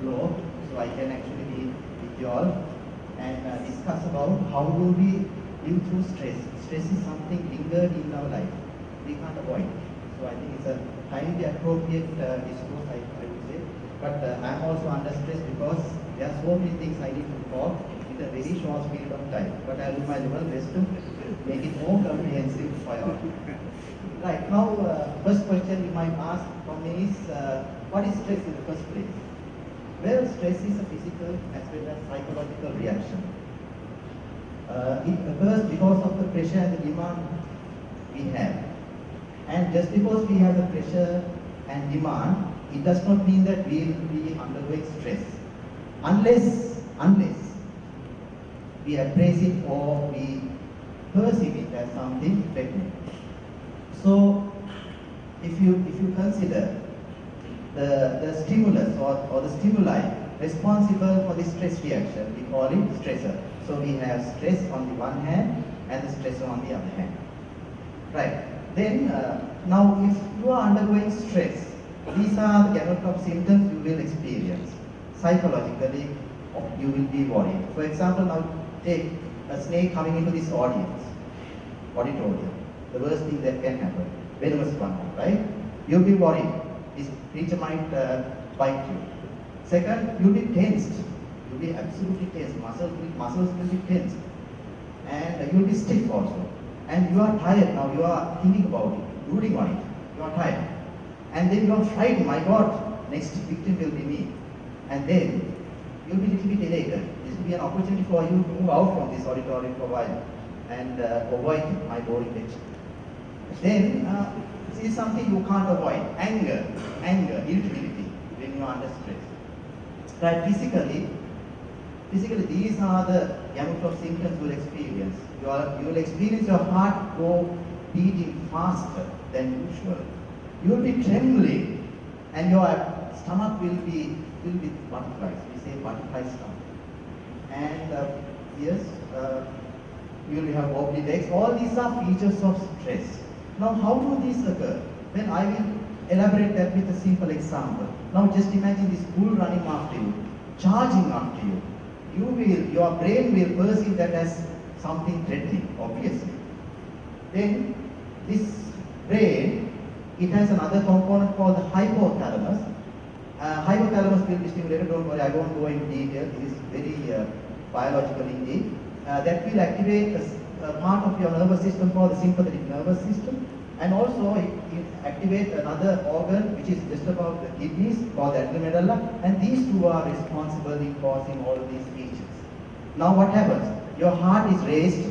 floor, so I can actually be with you all and discuss about how do we live through stress. Stress is something lingered in our life. We can't avoid it. So I think it's a highly appropriate discourse, I would say. But I'm also under stress because there are so many things I need to talk in a very short period of time. But I'll do my level best to make it more comprehensive for you all. Right, now first question you might ask from me is, what is stress in the first place? Well, stress is a physical as well as psychological reaction. It occurs because of the pressure and the demand we have. And just because we have the pressure and demand, it does not mean that we will be undergoing stress. Unless we embrace it or we perceive it as something threatening. So, if you consider the stimulus or the stimuli responsible for the stress reaction, we call it stressor. So we have stress on the one hand and the stressor on the other hand. Right. Then, now if you are undergoing stress, these are the gamut of symptoms you will experience. Psychologically, you will be worried. For example, now take a snake coming into this auditorium. The worst thing that can happen, venomous one, right? You'll be worried. This creature might bite you. Second, you'll be tensed. You'll be absolutely tense. Muscles will be tensed. And you'll be stiff also. And you are tired now. You are thinking about it, brooding on it. You are tired. And then you are frightened. My God, next victim will be me. And then you'll be a little bit elated. This will be an opportunity for you to move out from this auditorium for a while and avoid my boring lecture. Then, this is something you can't avoid. Anger, irritability when you are under stress. Right, physically, these are the gamut of symptoms you will experience. You will experience your heart go beating faster than usual. You will be trembling and your stomach will be filled with butterflies. We say butterfly stomach. And yes, you will have wobbly legs. All these are features of stress. Now, how do these occur? Well, I will elaborate that with a simple example. Now, just imagine this bull running after you, charging after you. Your brain will perceive that as something threatening, obviously. Then, this brain, it has another component called the hypothalamus. Hypothalamus will be stimulated. Don't worry, I won't go into detail. This is very biological indeed. That will activate a part of your nervous system called the sympathetic nervous system, and also it activates another organ which is just above the kidneys called the adrenal medulla, and these two are responsible in causing all of these features. Now what happens? Your heart is raised,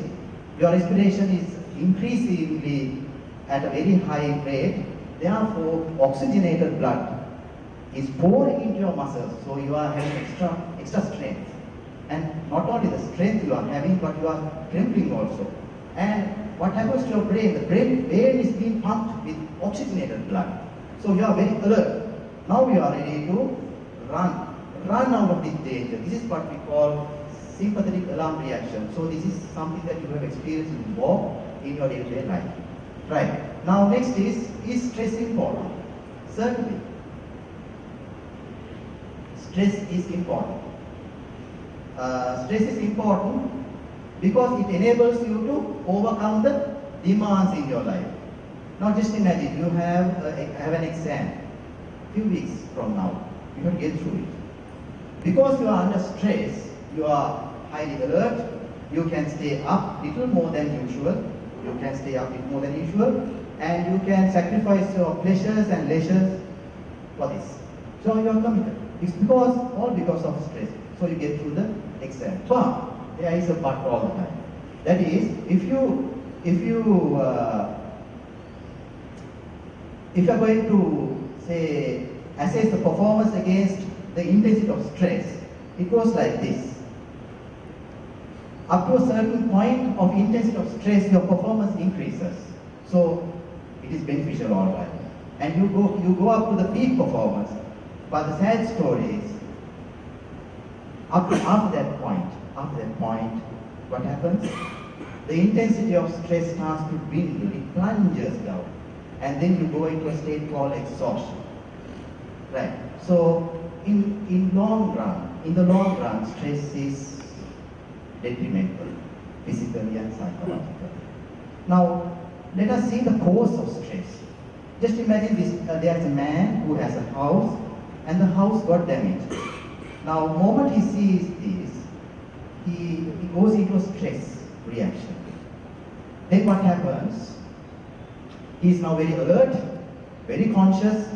your respiration is increasingly at a very high rate, therefore oxygenated blood is pouring into your muscles, so you are having extra strength. And not only the strength you are having, but you are trembling also. And what happens to your brain? The brain is being pumped with oxygenated blood. So you are very alert. Now you are ready to run out of this danger. This is what we call sympathetic alarm reaction. So this is something that you have experienced more in your day-to-day life. Right. Now next is stress important? Certainly. Stress is important. Stress is important because it enables you to overcome the demands in your life. Now just imagine you have an exam a few weeks from now. You have to get through it. Because you are under stress, you are highly alert, you can stay up little more than usual, and you can sacrifice your pleasures and leisures for this. So you are committed. It's all because of stress. So you get through the exam. But there is a but all the time. That is, if you are going to say assess the performance against the intensity of stress, it goes like this. Up to a certain point of intensity of stress, your performance increases. So it is beneficial all right. And you go up to the peak performance. But the sad story is, after that point, what happens? The intensity of stress starts to dwindle, it plunges down, and then you go into a state called exhaustion. Right. So in the long run, stress is detrimental, physically and psychologically. Now, let us see the cause of stress. Just imagine this, there is a man who has a house and the house got damaged. Now, the moment he sees this, he goes into a stress reaction. Then what happens? He is now very alert, very conscious.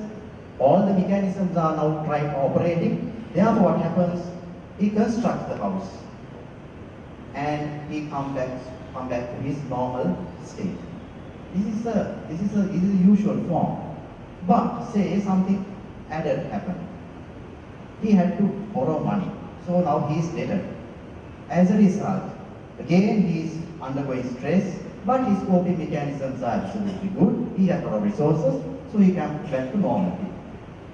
All the mechanisms are now operating. Therefore, what happens? He constructs the house, and he come back to his normal state. This is a usual form. But say something added happened. He had to borrow money, so now he is debtor. As a result, again he is undergoing stress, but his coping mechanisms are absolutely good. He has a lot of resources, so he comes back to normality.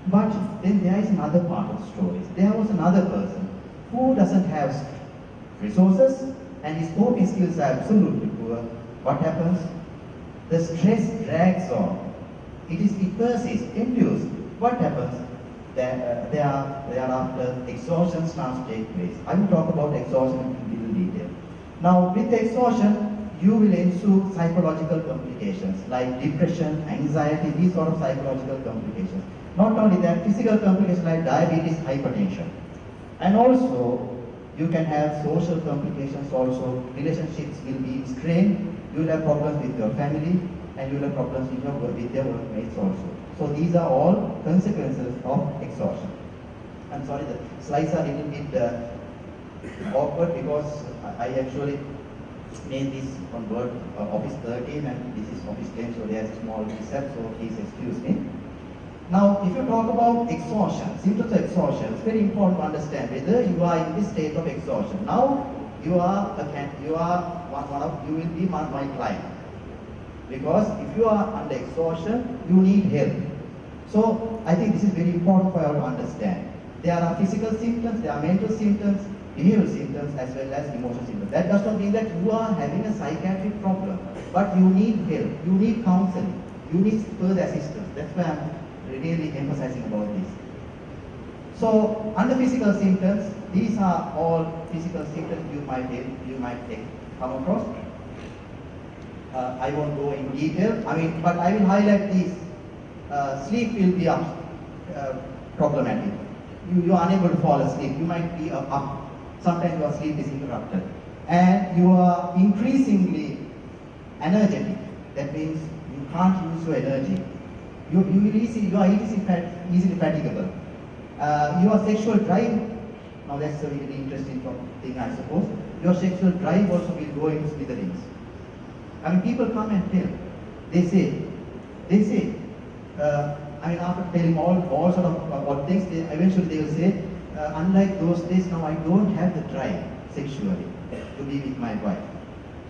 But then there is another part of the story. There was another person who doesn't have resources and his coping skills are absolutely poor. What happens? The stress drags on. It persists, endures. What happens? Thereafter, exhaustion starts to take place. I will talk about exhaustion in little detail. Now, with exhaustion, you will ensue psychological complications like depression, anxiety, these sort of psychological complications. Not only that, physical complications like diabetes, hypertension. And also, you can have social complications also. Relationships will be strained. You will have problems with your family, and you will have problems with your workmates also. So these are all consequences of exhaustion. I'm sorry, the slides are a little bit awkward because I actually made this on Word Office 13 and this is Office 10, so there's a small mishap, so please excuse me. Now, if you talk about exhaustion, symptoms of exhaustion, it's very important to understand whether you are in this state of exhaustion. Now, you will be my client. Because if you are under exhaustion, you need help. So, I think this is very important for you to understand. There are physical symptoms, there are mental symptoms, behavioral symptoms, as well as emotional symptoms. That does not mean that you are having a psychiatric problem, but you need help, you need counseling, you need further assistance. That's why I'm really emphasizing about this. So, under physical symptoms, these are all physical symptoms you might come across. I won't go in detail. But I will highlight these. Sleep will be problematic. You are unable to fall asleep. You might be up. Sometimes your sleep is interrupted, and you are increasingly energetic. That means you can't use your energy. You are easily fatigable. Your sexual drive. Now that's a really interesting thing, I suppose. Your sexual drive also will go into smithereens. People come and tell. They say, after telling all sort of odd things, eventually they will say, unlike those days, now I don't have the drive sexually to be with my wife.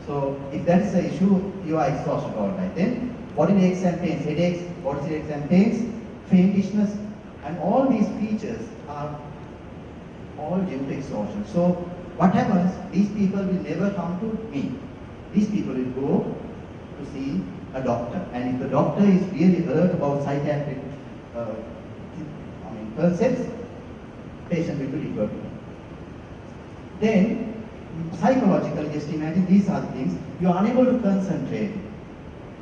So if that is the issue, you are exhausted all right. Then bodily aches and pains, headaches, bodily aches and pains, faintishness, and all these features are all due to exhaustion. So what happens? These people will never come to me. These people will go to see a doctor, and if the doctor is really alert about psychiatric concepts, patient will be referred to me. Then, psychologically, just imagine these are the things. You are unable to concentrate.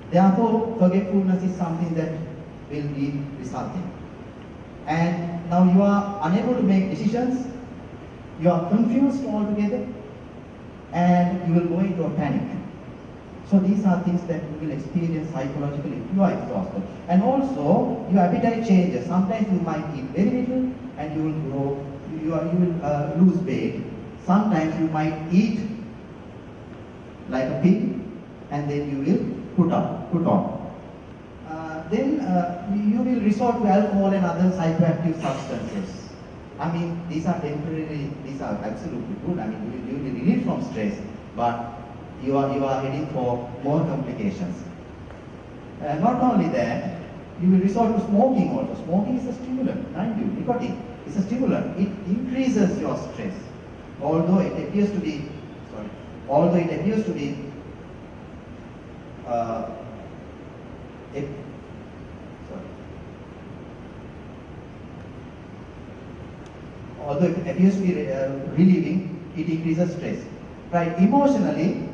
Therefore, forgetfulness is something that will be resulting. And now you are unable to make decisions. You are confused altogether, and you will go into a panic. So these are things that you will experience psychologically if you are exhausted. And also, your appetite changes. Sometimes you might eat very little and you will grow, you will lose weight. Sometimes you might eat like a pig and then you will put on. Then you will resort to alcohol and other psychoactive substances. These are temporary, these are absolutely good. You will be relieved from stress, but you are heading for more complications. Not only that, you will resort to smoking also. Smoking is a stimulant, mind you, nicotine is a stimulant. It increases your stress. Although it appears to be, although it appears to be relieving, it increases stress. Right? Emotionally,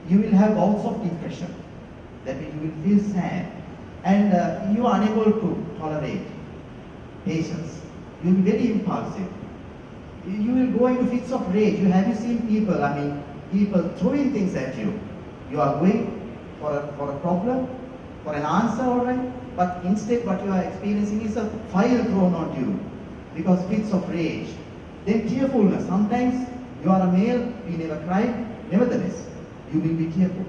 you will have bouts of depression. That means you will feel sad, and you are unable to tolerate patience. You will be very impulsive. You will go into fits of rage. Have you seen people? I mean, people throwing things at you. You are going for a problem, for an answer, all right, but instead what you are experiencing is a fire thrown on you because fits of rage. Then tearfulness. Sometimes you are a male, we never cry, nevertheless, you will be tearful.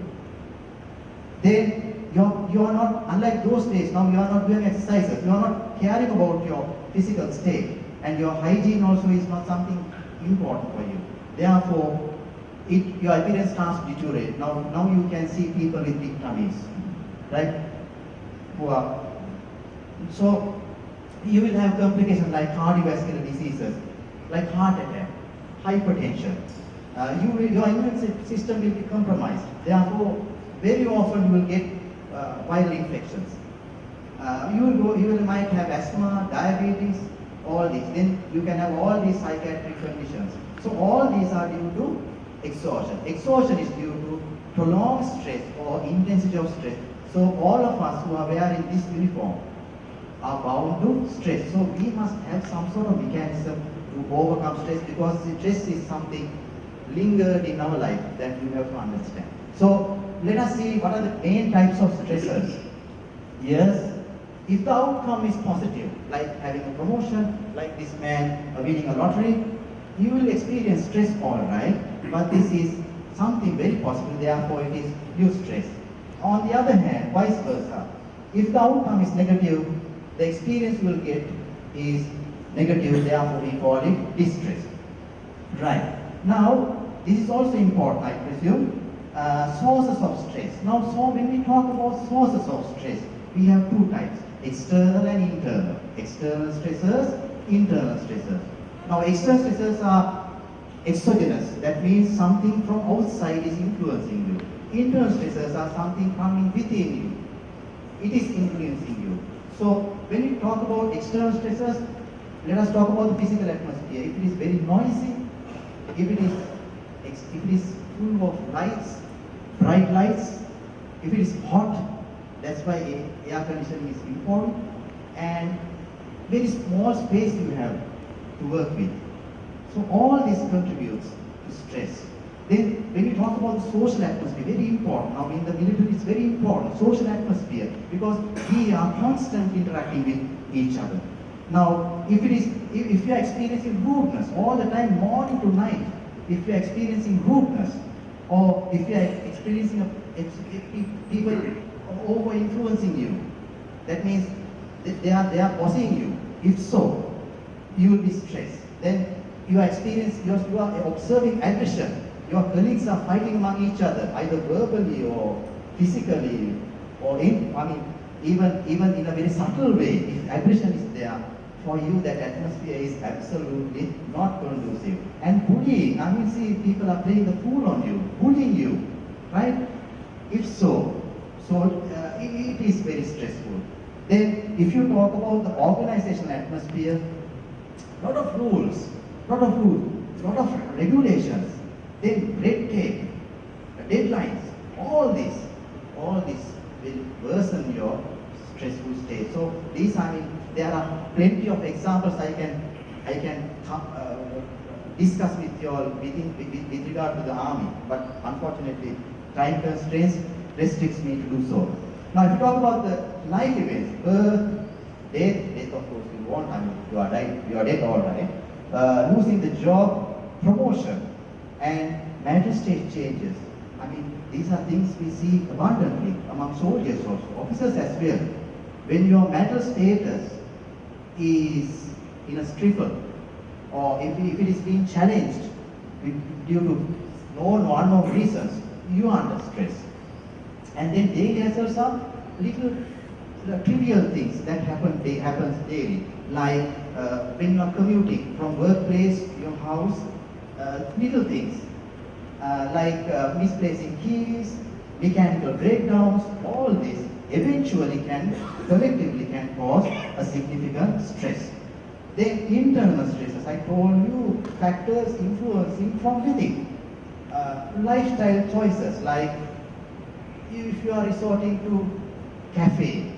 Then you are not, unlike those days, now you are not doing exercises, you are not caring about your physical state, and your hygiene also is not something important for you. Therefore, your appearance starts to deteriorate. Now you can see people with big tummies, right? So you will have complications like cardiovascular diseases, like heart attack, hypertension. Your immune system will be compromised. Therefore, very often you will get viral infections. You might have asthma, diabetes, all these. Then you can have all these psychiatric conditions. So all these are due to exhaustion. Exhaustion is due to prolonged stress or intensity of stress. So all of us who are wearing this uniform are bound to stress. So we must have some sort of mechanism to overcome stress, because stress is something lingered in our life that you have to understand. So let us see what are the main types of stressors. Yes, if the outcome is positive, like having a promotion, like this man winning a lottery, you will experience stress, all right, but this is something very positive, therefore it is eustress. On the other hand, vice versa, if the outcome is negative, the experience you will get is negative, therefore we call it distress. Right. Now, this is also important, I presume, sources of stress. Now, so when we talk about sources of stress, we have two types, external and internal. External stressors, internal stressors. Now, external stressors are exogenous, that means something from outside is influencing you. Internal stressors are something coming within you. It is influencing you. So, when we talk about external stressors, let us talk about the physical atmosphere. If it is very noisy, if it is full of lights, bright lights, if it is hot, that's why air conditioning is important, and very small space you have to work with. So all this contributes to stress. Then when we talk about the social atmosphere, very important. Now in the military it's very important, social atmosphere, because we are constantly interacting with each other. Now if you are experiencing rudeness all the time, morning to night, if you are experiencing rudeness, or if you are experiencing people over influencing you, that means they are bossing you. If so, you will be stressed. Then you are observing aggression. Your colleagues are fighting among each other, either verbally or physically, or even in a very subtle way. If aggression is there, for you that atmosphere is absolutely not conducive. And bullying, I mean, see, people are playing the fool on you, bullying you, right? If so, it is very stressful. Then, if you talk about the organizational atmosphere, lot of rules, lot of regulations, then red tape, deadlines, all this will worsen your stressful state. So these, I mean, there are plenty of examples I can discuss with you all with regard to the army, but unfortunately time constraints restricts me to do so. Now, if you talk about the life events, birth, death of course you won't, I mean, you are dead, all right. Losing the job, promotion, and mental state changes. I mean, these are things we see abundantly among soldiers also, officers as well. When your mental status is in a stifle, or if it is being challenged due to known or unknown reasons, you are under stress. And then daily hazards are little trivial things that happens daily, like when you are commuting from workplace to your house, little things like misplacing keys, mechanical breakdowns, all this eventually collectively can cause a significant stress. Then internal stresses, I told you, factors influencing from within. Lifestyle choices, like if you are resorting to cafe,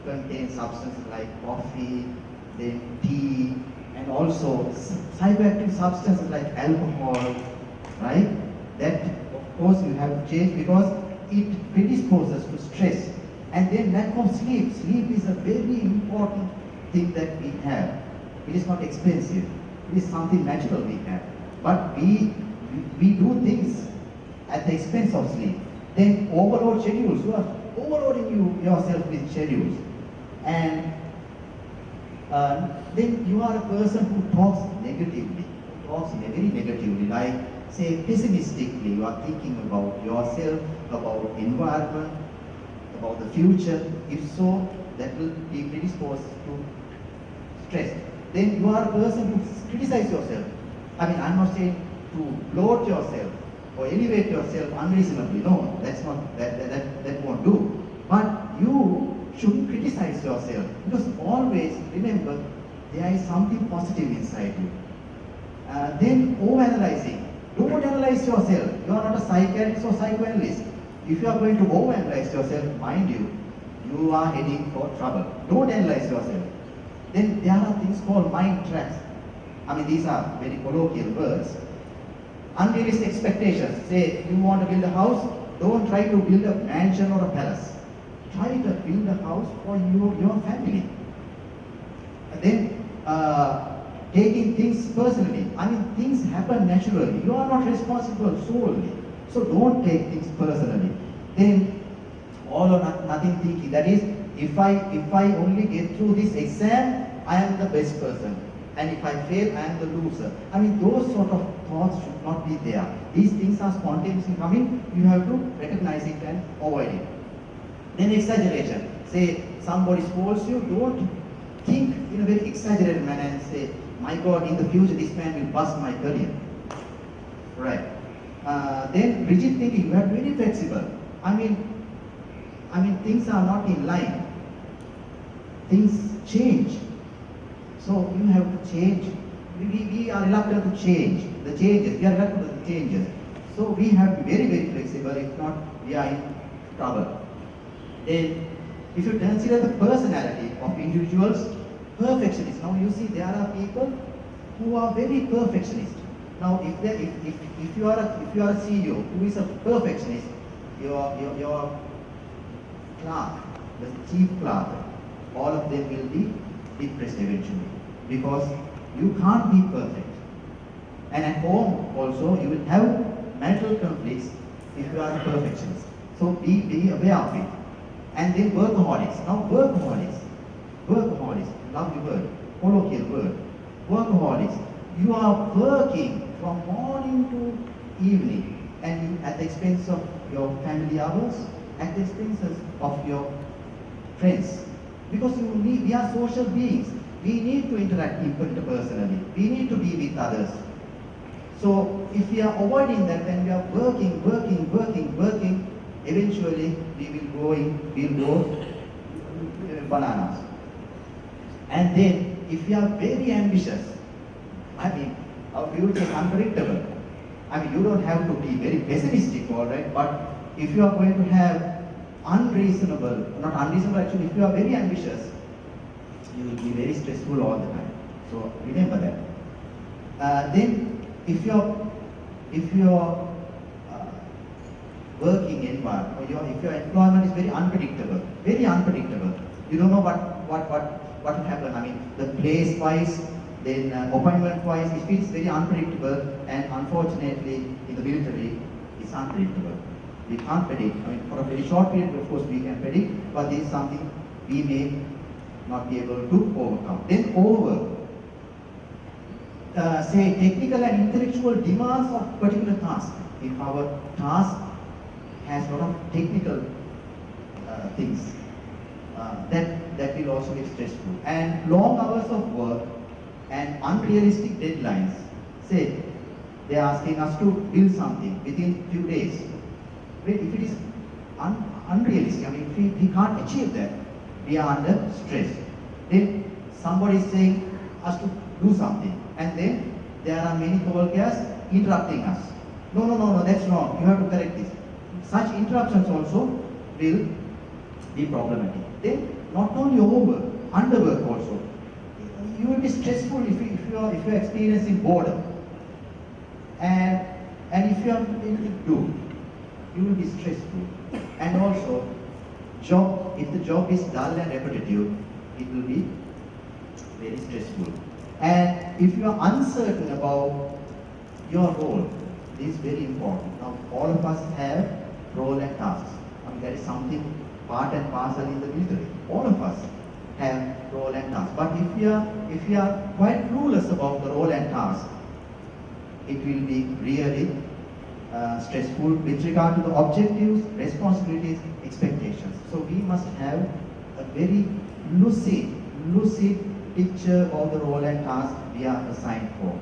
contains substances like coffee, then tea, and also psychoactive substances like alcohol, right? That of course you have to change because it predisposes to stress. And then lack of sleep. Sleep is a very important thing that we have. It is not expensive. It is something natural we have. But we do things at the expense of sleep. Then overload schedules. You are overloading yourself with schedules. And then you are a person who talks negatively, very negatively, like say pessimistically. You are thinking about yourself, about environment, about the future. If so, that will be predisposed to stress. Then you are a person who criticizes yourself. I mean, I'm not saying to bloat yourself or elevate yourself unreasonably. No, that's not that won't do. But you shouldn't criticize yourself, because always remember there is something positive inside you. Then overanalyzing. Don't analyze yourself. You are not a psychiatrist or psychoanalyst. If you are going to overanalyze yourself, mind you, you are heading for trouble. Don't analyze yourself. Then there are things called mind traps. I mean, these are very colloquial words. Unrealistic expectations. Say you want to build a house, don't try to build a mansion or a palace. Try to build a house for your family. And then taking things personally. I mean, things happen naturally. You are not responsible solely. So don't take things personally. Then all or nothing thinking. That is, if I only get through this exam, I am the best person. And if I fail, I am the loser. I mean, those sort of thoughts should not be there. These things are spontaneously coming. You have to recognize it and avoid it. Then exaggeration. Say somebody scolds you, don't think in a very exaggerated manner and say, my God, in the future this man will bust my career. Right. Then rigid thinking, you have to be very flexible. I mean, things are not in line. Things change. So you have to change. We are reluctant to change. The changes, we are reluctant to the changes. So we have to be very, very flexible. If not, we are in trouble. Then, if you consider the personality of individuals, perfectionists. Now you see there are people who are very perfectionist. Now if you are a CEO who is a perfectionist, your clerk, the chief clerk, all of them will be depressed eventually, because you can't be perfect. And at home also you will have marital conflicts if you are a perfectionist. So be aware of it. And then workaholics. Now workaholics, lovely word, colloquial word. Workaholics. You are working from morning to evening, and at the expense of your family hours, at the expense of your friends. Because we are social beings. We need to interact interpersonally. We need to be with others. So if we are avoiding that, then we are working, eventually we'll go bananas. And then if we are very ambitious, I mean, our future is unpredictable. I mean, you don't have to be very pessimistic, all right, but if you are going to have not unreasonable actually, if you are very ambitious, you will be very stressful all the time. So remember that. Then if your working environment, or if your employment is very unpredictable, you don't know what will happen. I mean, the place wise, then appointment wise, if it's very unpredictable, and unfortunately in the military, it's unpredictable. We can't predict. I mean, for a very short period, of course, we can predict, but this is something we may not be able to overcome. Then say technical and intellectual demands of particular task. If our task has a lot of technical things, that will also be stressful. And long hours of work and unrealistic deadlines. Say they are asking us to build something within few days. If it is unrealistic, I mean, if we can't achieve that, we are under stress. Then somebody is saying us to do something. And then there are many Tolkias interrupting us. No, no, no, no, that's wrong. You have to correct this. Such interruptions also will be problematic. Then not only overwork, underwork also. You will be stressful if you are experiencing boredom. And if you have anything to do, you will be stressful. And also, if the job is dull and repetitive, it will be very stressful. And if you are uncertain about your role, this is very important. Now, all of us have role and tasks. I mean, that is something part and parcel in the military. All of us have role and task. But if you are quite clueless about the role and task, it will be really stressful with regard to the objectives, responsibilities, expectations. So we must have a very lucid picture of the role and task we are assigned for.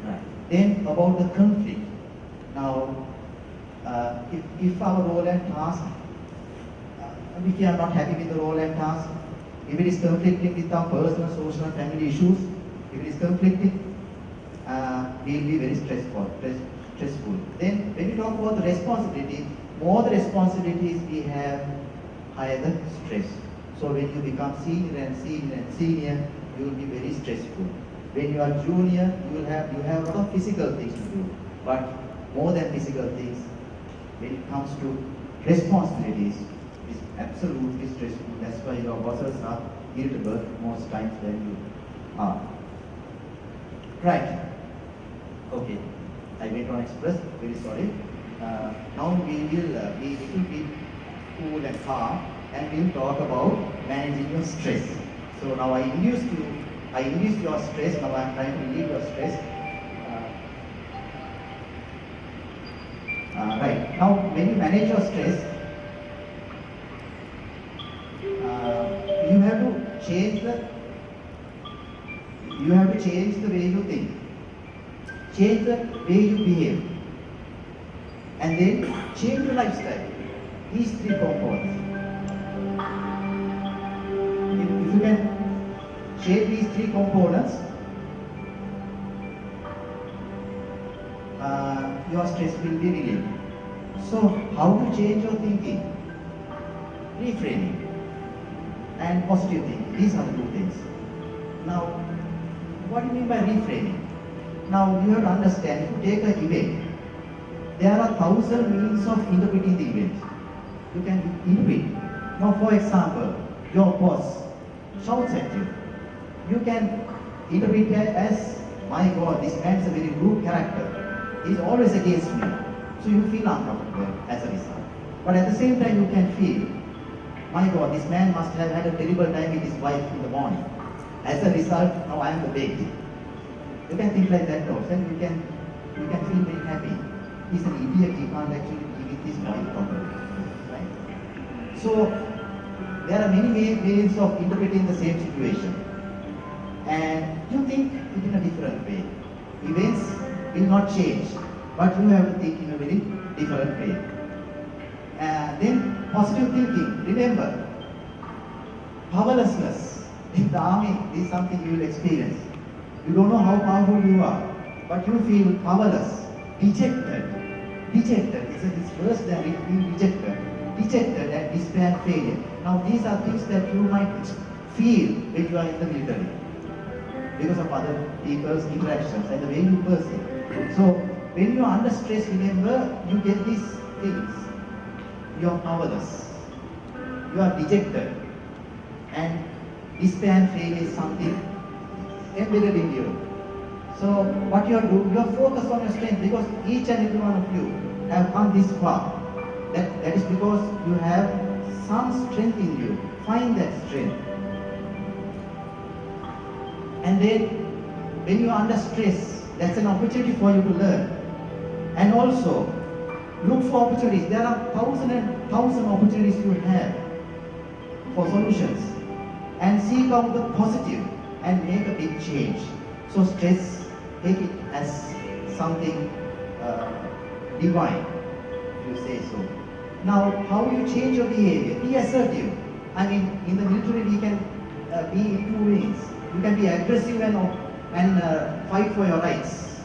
Right. Then about the conflict. Now, if our role and task, if we are not happy with the role and task, if it is conflicting with our personal, social, and family issues, if it is conflicting, we will be very stressful. Then when we talk about the responsibility, more the responsibilities we have, higher the stress. So when you become senior and senior and senior, you will be very stressful. When you are junior, you have a lot of physical things to do, but more than physical things, when it comes to responsibilities, it's absolutely stressful. That's why your bosses are irritable most times than you are. Right. Okay. I went on express. Very sorry. Now we will be little bit cool and calm, and we'll talk about managing your stress. So now I induced your stress. Now I'm trying to relieve your stress. Right. Now when you manage your stress, you have to change the way you think, change the way you behave, and then change your lifestyle. These three components. If you can change these three components, your stress will be relieved. So how to change your thinking? Reframing and positive thinking. These are the two things. Now, what do you mean by reframing? Now, you have to understand, if you take an event, there are 1,000 means of interpreting the event. You can interpret. Now, for example, your boss shouts at you. You can interpret it as, my God, this man's a very rude character. He's always against me. So you feel uncomfortable as a result. But at the same time, you can feel, my God, this man must have had a terrible time with his wife in the morning. As a result, now I am the victim. You can think like that also, and you can feel very happy. He's an idiot, he can't actually be with his wife properly. Right? So there are many ways of interpreting the same situation. And you think it in a different way. Events will not change, but you have to think in a very different way. Then positive thinking. Remember, powerlessness in the army is something you will experience. You don't know how powerful you are, but you feel powerless, dejected. Dejected. It's worse than being rejected. Dejected and despair and failure. Now these are things that you might feel when you are in the military because of other people's interactions and the way you perceive. So when you are under stress, remember, you get these things. You are powerless. You are dejected. And despair and failure is something embedded in you. So what you are doing, you are focused on your strength, because each and every one of you have come this far. That is because you have some strength in you. Find that strength. And then when you are under stress, that's an opportunity for you to learn. And also look for opportunities. There are thousand opportunities you have for solutions. And seek out the positive and make a big change. So stress, take it as something divine, if you say so. Now, how you change your behavior? Be assertive. I mean, in the military we can be in two ways. You can be aggressive and fight for your rights,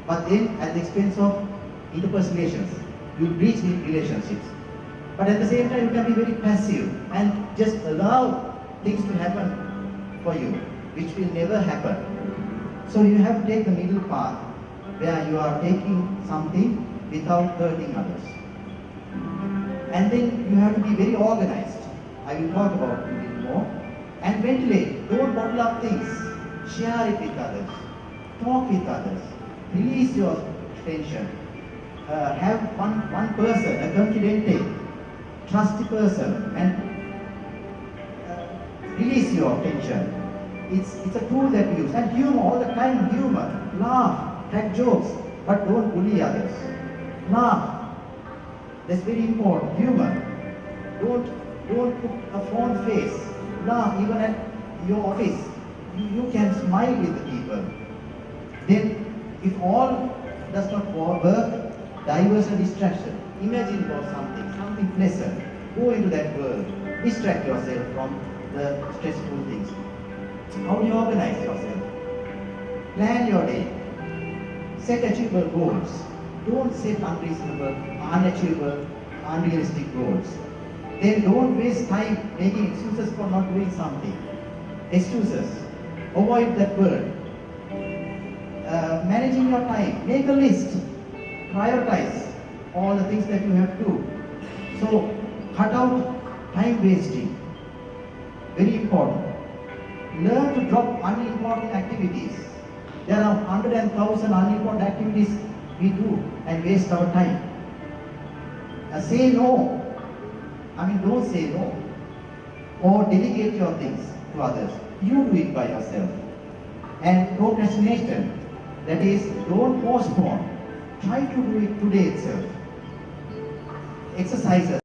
but then at the expense of interpersonal relations, you breach in relationships. But at the same time, you can be very passive and just allow things to happen for you, which will never happen. So you have to take the middle path, where you are taking something without hurting others. And then you have to be very organized. I will talk about it a little more. And ventilate. Don't bottle up things. Share it with others. Talk with others. Release your tension. Have one person, a confidente, trusty person, and release your tension. It's a tool that we use. And humor, all the time, humor. Laugh, crack jokes, but don't bully others. Laugh. That's very important. Humor. Don't put a phone face. Laugh even at your office. You can smile with the people. Then, if all does not work, diversion, distraction. Imagine about something pleasant. Go into that world. Distract yourself from the stressful things. How do you organize yourself? Plan your day. Set achievable goals. Don't set unreasonable, unachievable, unrealistic goals. Then don't waste time making excuses for not doing something. Excuses. Avoid that word. Managing your time. Make a list. Prioritize all the things that you have to do. So, cut out time wasting. Very important. Learn to drop unimportant activities. There are 100,000 unimportant activities we do and waste our time. Say no. Don't say no. Or delegate your things to others. You do it by yourself. And procrastination, that is, don't postpone. Try to do it today itself. Exercises.